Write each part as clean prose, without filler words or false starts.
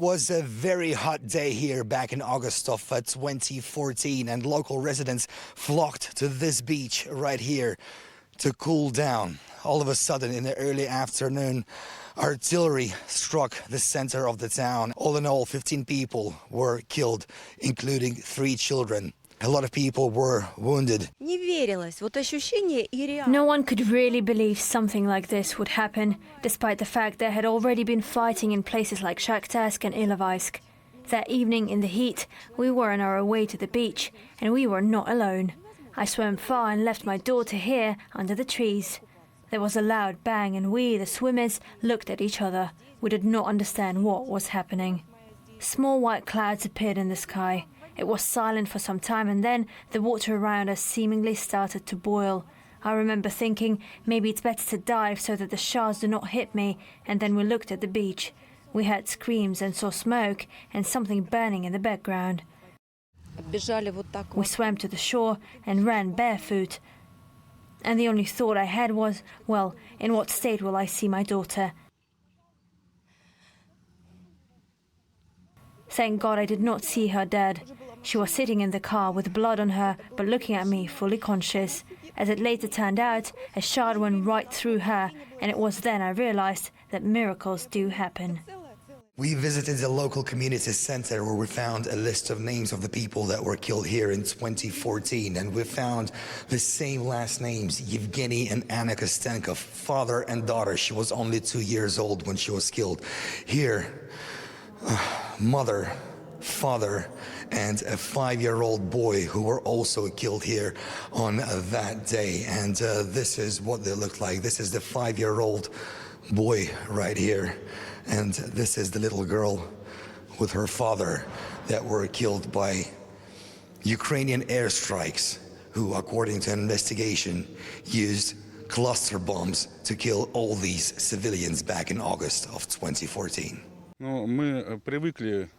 was a very hot day here back in August of 2014, and local residents flocked to this beach right here to cool down. All of a sudden, in the early afternoon, artillery struck the center of the town. All in all, 15 people were killed, including 3 children. A lot of people were wounded. No one could really believe something like this would happen, despite the fact there had already been fighting in places like Shakhtarsk and Ilovaisk. That evening in the heat, we were on our way to the beach, and we were not alone. I swam far and left my daughter here under the trees. There was a loud bang, and we, the swimmers, looked at each other. We did not understand what was happening. Small white clouds appeared in the sky. It was silent for some time, and then the water around us seemingly started to boil. I remember thinking maybe it's better to dive so that the sharks do not hit me, and then we looked at the beach. We heard screams and saw smoke and something burning in the background. We swam to the shore and ran barefoot. And the only thought I had was, well, in what state will I see my daughter? Thank God I did not see her dead. She was sitting in the car with blood on her, but looking at me fully conscious. As it later turned out, a shot went right through her, and it was then I realized that miracles do happen. We visited the local community center where we found a list of names of the people that were killed here in 2014, and we found the same last names, Yevgeny and Anna Kostenkov, father and daughter. She was only 2 years old when she was killed. Here, mother, father, and a 5-year-old boy who were also killed here on that day. And this is what they looked like. This is the 5-year-old boy right here. And this is the little girl with her father that were killed by Ukrainian airstrikes, who, according to an investigation, used cluster bombs to kill all these civilians back in August of 2014.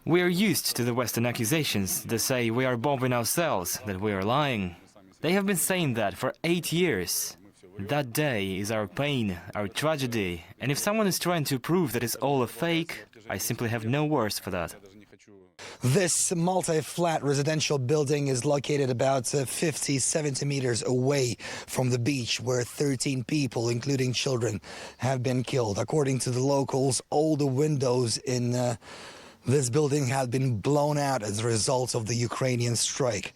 We are used to the Western accusations that say we are bombing ourselves, that we are lying. They have been saying that for 8 years. That day is our pain, our tragedy, and if someone is trying to prove that it's all a fake, I simply have no words for that. This multi-flat residential building is located about 50-70 meters away from the beach, where 13 people, including children, have been killed. According to the locals, all the windows in this building had been blown out as a result of the Ukrainian strike.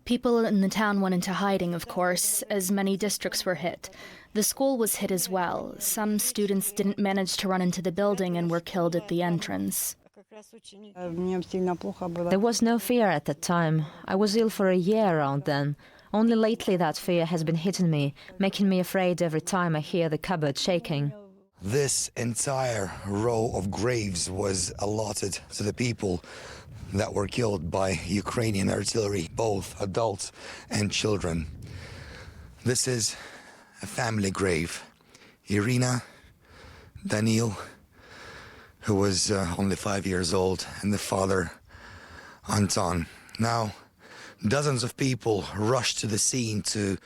People in the town went into hiding, of course, as many districts were hit. The school was hit as well. Some students didn't manage to run into the building and were killed at the entrance. There was no fear at that time. I was ill for a year around then. Only lately that fear has been hitting me, making me afraid every time I hear the cupboard shaking. This entire row of graves was allotted to the people that were killed by Ukrainian artillery, both adults and children. This is a family grave. Irina, Daniil, who was only 5 years old, and the father, Anton. Now, dozens of people rushed to the scene to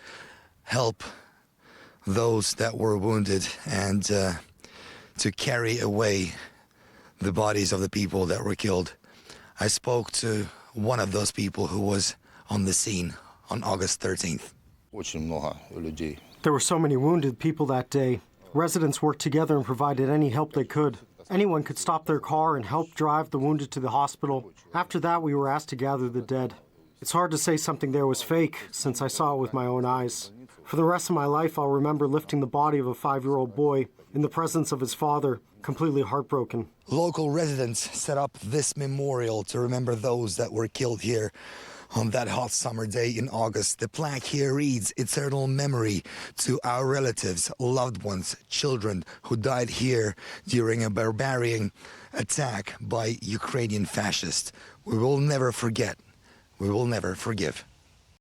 help those that were wounded and to carry away the bodies of the people that were killed. I spoke to one of those people who was on the scene on August 13th. There were so many wounded people that day. Residents worked together and provided any help they could. Anyone could stop their car and help drive the wounded to the hospital. After that, we were asked to gather the dead. It's hard to say something there was fake, since I saw it with my own eyes. For the rest of my life, I'll remember lifting the body of a 5-year-old boy in the presence of his father, completely heartbroken. Local residents set up this memorial to remember those that were killed here on that hot summer day in August. The plaque here reads, "Eternal memory to our relatives, loved ones, children who died here during a barbarian attack by Ukrainian fascists. We will never forget. We will never forgive."